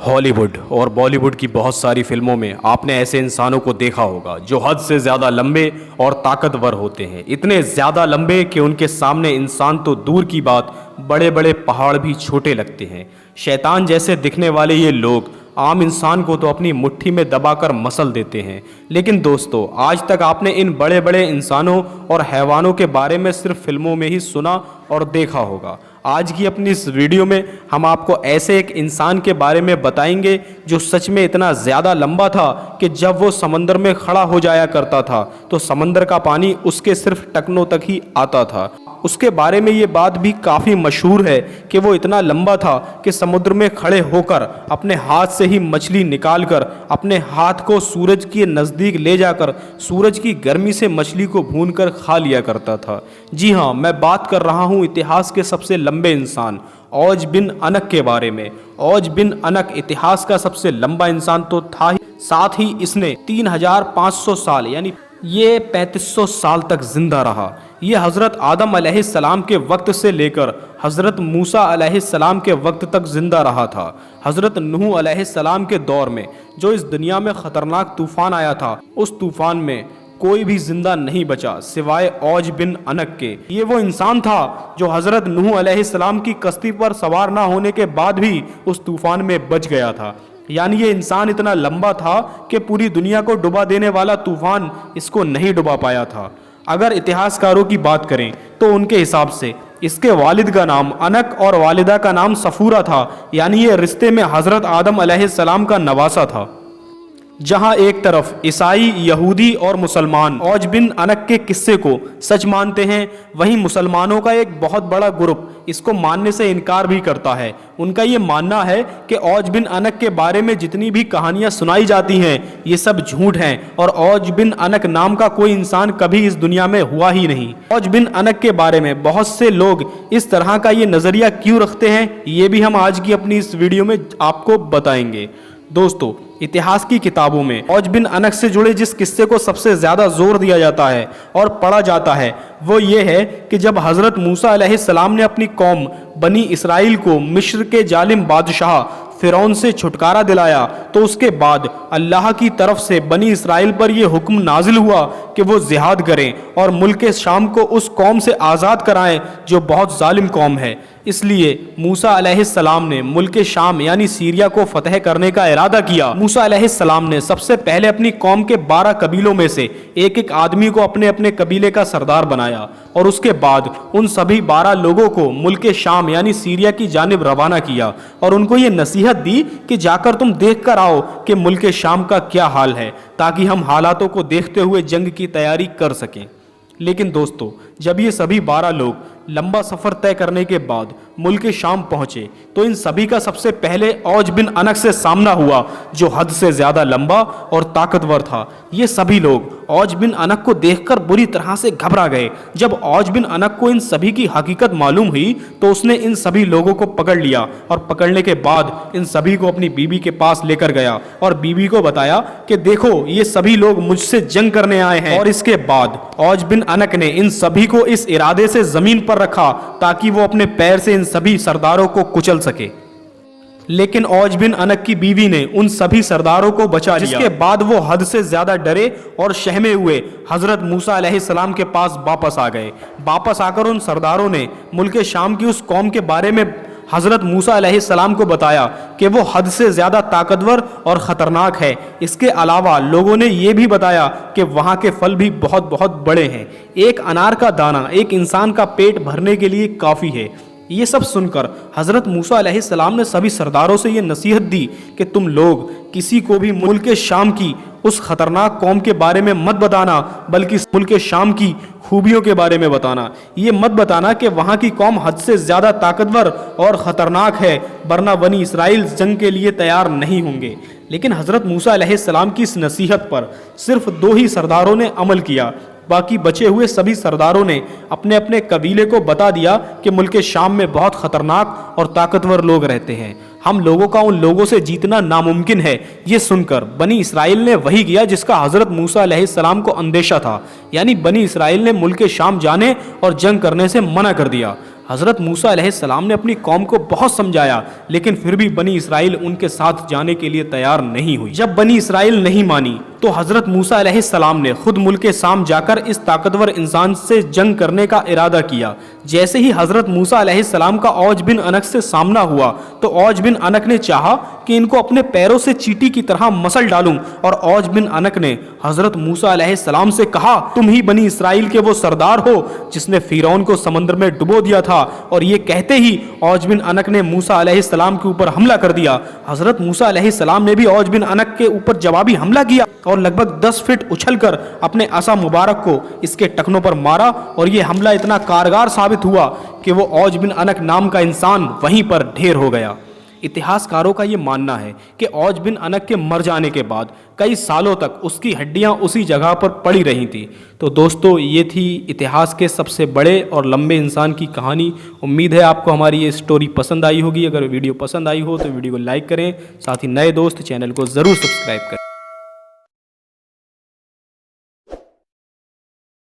Hollywood और बॉलीवुड की बहुत सारी फिल्मों में आपने ऐसे इंसानों को देखा होगा जो हद से ज़्यादा लंबे और ताकतवर होते हैं। इतने ज़्यादा लंबे कि उनके सामने इंसान तो दूर की बात, बड़े बड़े पहाड़ भी छोटे लगते हैं। शैतान जैसे दिखने वाले ये लोग आम इंसान को तो अपनी मुट्ठी में दबाकर मसल देते हैं। लेकिन दोस्तों, आज तक आपने इन बड़े बड़े इंसानों और हैवानों के बारे में सिर्फ फिल्मों में ही सुना और देखा होगा। आज की अपनी इस वीडियो में हम आपको ऐसे एक इंसान के बारे में बताएंगे जो सच में इतना ज़्यादा लंबा था कि जब वो समंदर में खड़ा हो जाया करता था तो समंदर का पानी उसके सिर्फ टखनों तक ही आता था। उसके बारे में ये बात भी काफ़ी मशहूर है कि वो इतना लंबा था कि समुद्र में खड़े होकर अपने हाथ से ही मछली निकालकर अपने हाथ को सूरज के नज़दीक ले जाकर सूरज की गर्मी से मछली को भूनकर खा लिया करता था। जी हाँ, मैं बात कर रहा हूँ इतिहास के सबसे लंबे इंसान औज बिन अनक के बारे में। औज बिन अनक इतिहास का सबसे लंबा इंसान तो था ही, साथ ही इसने 3500 साल यानी ये 3500 साल तक जिंदा रहा। ये हज़रत आदम अलैहिस्सलाम के वक्त से लेकर हज़रत मूसा अलैहिस्सलाम के वक्त तक जिंदा रहा था। हज़रत नूह अलैहिस्सलाम के दौर में जो इस दुनिया में ख़तरनाक तूफ़ान आया था, उस तूफ़ान में कोई भी जिंदा नहीं बचा सिवाय औज बिन अनक के। ये वो इंसान था जो हज़रत नूह अलैहिस्सलाम की कश्ती पर सवार ना होने के बाद भी उस तूफ़ान में बच गया था। यानी ये इंसान इतना लंबा था कि पूरी दुनिया को डुबा देने वाला तूफान इसको नहीं डुबा पाया था। अगर इतिहासकारों की बात करें तो उनके हिसाब से इसके वालिद का नाम अनक और वालिदा का नाम सफूरा था। यानी ये रिश्ते में हज़रत आदम अलैहिस्सलाम का नवासा था। जहां एक तरफ ईसाई, यहूदी और मुसलमान औज बिन अनक के किस्से को सच मानते हैं, वहीं मुसलमानों का एक बहुत बड़ा ग्रुप इसको मानने से इनकार भी करता है। उनका ये मानना है कि औज बिन अनक के बारे में जितनी भी कहानियां सुनाई जाती हैं ये सब झूठ हैं और औज बिन अनक नाम का कोई इंसान कभी इस दुनिया में हुआ ही नहीं। औज बिन अनक के बारे में बहुत से लोग इस तरह का ये नज़रिया क्यों रखते हैं, ये भी हम आज की अपनी इस वीडियो में आपको बताएंगे। दोस्तों, इतिहास की किताबों में औज बिन अनक से जुड़े जिस किस्से को सबसे ज़्यादा जोर दिया जाता है और पढ़ा जाता है वो ये है कि जब हज़रत मूसा अलैहिस्सलाम ने अपनी कौम बनी इसराइल को मिस्र के जालिम बादशाह फ़िरौन से छुटकारा दिलाया तो उसके बाद अल्लाह की तरफ से बनी इसराइल पर यह हुक्म नाजिल हुआ कि वो जिहाद करें और मुल्क शाम को उस कौम से आज़ाद कराएं जो बहुत जालिम कौम है। इसलिए मूसा अलैहिस्सलाम ने मुल्क शाम यानी सीरिया को फतह करने का इरादा किया। मूसा अलैहिस्सलाम ने सबसे पहले अपनी कौम के 12 कबीलों में से एक एक आदमी को अपने अपने कबीले का सरदार बनाया और उसके बाद उन सभी 12 लोगों को मुल्क शाम यानी सीरिया की जानिब रवाना किया और उनको ये नसीहत दी कि जाकर तुम देख कर आओ कि मुल्क शाम का क्या हाल है, ताकि हम हालातों को देखते हुए जंग की तैयारी कर सकें। लेकिन दोस्तों, जब ये सभी 12 लोग लंबा सफ़र तय करने के बाद मुल्क शाम पहुँचे तो इन सभी का सबसे पहले औज बिन अनक से सामना हुआ जो हद से ज़्यादा लंबा और ताकतवर था। ये सभी लोग औज बिन अनक को देखकर बुरी तरह से घबरा गए। जब औज बिन अनक को इन सभी की हकीकत मालूम हुई तो उसने इन सभी लोगों को पकड़ लिया और पकड़ने के बाद इन सभी को अपनी बीवी के पास लेकर गया और बीवी को बताया कि देखो, ये सभी लोग मुझसे जंग करने आए हैं। और इसके बाद औज बिन अनक ने इन सभी को इस इरादे से ज़मीन पर रखा ताकि वो अपने पैर से इन सभी सरदारों को कुचल सके। लेकिन औज बिन अनक की बीवी ने उन सभी सरदारों को बचा लिया। जिसके बाद वो हद से ज्यादा डरे और शहमे हुए हजरत मूसा अलैहिस्सलाम के पास वापस आ गए। वापस आकर उन सरदारों ने मुल्क शाम की उस कौम के बारे में हज़रत मूसा अलैहिस्सलाम को बताया कि वो हद से ज़्यादा ताकतवर और ख़तरनाक है। इसके अलावा लोगों ने ये भी बताया कि वहाँ के फल भी बहुत बहुत बड़े हैं। एक अनार का दाना एक इंसान का पेट भरने के लिए काफ़ी है। ये सब सुनकर हज़रत मूसा अलैहिस्सलाम ने सभी सरदारों से ये नसीहत दी कि तुम लोग किसी को भी मुल्क शाम की उस ख़तरनाक कौम के बारे में मत बताना, बल्कि मुल्क शाम की खूबियों के बारे में बताना। ये मत बताना कि वहाँ की कौम हद से ज़्यादा ताकतवर और ख़तरनाक है, वरना बनी इसराइल जंग के लिए तैयार नहीं होंगे। लेकिन हज़रत मूसा अलैहिस्सलाम की इस नसीहत पर सिर्फ 2 ही सरदारों ने अमल किया। बाकी बचे हुए सभी सरदारों ने अपने अपने कबीले को बता दिया कि मुल्क शाम में बहुत ख़तरनाक और ताकतवर लोग रहते हैं, हम लोगों का उन लोगों से जीतना नामुमकिन है। ये सुनकर बनी इसराइल ने वही किया जिसका हज़रत मूसा अलैहिस्सलाम को अंदेशा था, यानी बनी इसराइल ने मुल्क शाम जाने और जंग करने से मना कर दिया। हज़रत मूसा अलैहिस्सलाम ने अपनी कौम को बहुत समझाया, लेकिन फिर भी बनी इसराइल उनके साथ जाने के लिए तैयार नहीं हुई। जब बनी इसराइल नहीं मानी तो हज़रत मूसा अलैहिस्सलाम ने खुद मुल्क शाम जाकर इस ताकतवर इंसान से जंग करने का इरादा किया। जैसे ही हज़रत मूसा अलैहिस्सलाम का औज बिन अनक से सामना हुआ तो औज बिन अनक ने चाहा कि इनको अपने पैरों से चींटी की तरह मसल डालूं, और औज बिन अनक ने हज़रत मूसा अलैहिस्सलाम से कहा, तुम ही बनी इसराइल के वो सरदार हो जिसने फिरौन को समंदर में डुबो दिया था। और ये कहते ही औज बिन अनक ने मूसा अलैहिस्सलाम के ऊपर हमला कर दिया। हज़रत मूसा अलैहिस्सलाम ने भी औज बिन अनक के ऊपर जवाबी हमला किया और लगभग 10 फीट उछलकर अपने असा मुबारक को इसके टखनों पर मारा, और ये हमला इतना कारगर साबित हुआ कि वो औज बिन अनक नाम का इंसान वहीं पर ढेर हो गया। इतिहासकारों का ये मानना है कि औज बिन अनक के मर जाने के बाद कई सालों तक उसकी हड्डियां उसी जगह पर पड़ी रही थी। तो दोस्तों, ये थी इतिहास के सबसे बड़े और लंबे इंसान की कहानी। उम्मीद है आपको हमारी ये स्टोरी पसंद आई होगी। अगर वीडियो पसंद आई हो तो वीडियो को लाइक करें, साथ ही नए दोस्त चैनल को ज़रूर सब्सक्राइब करें।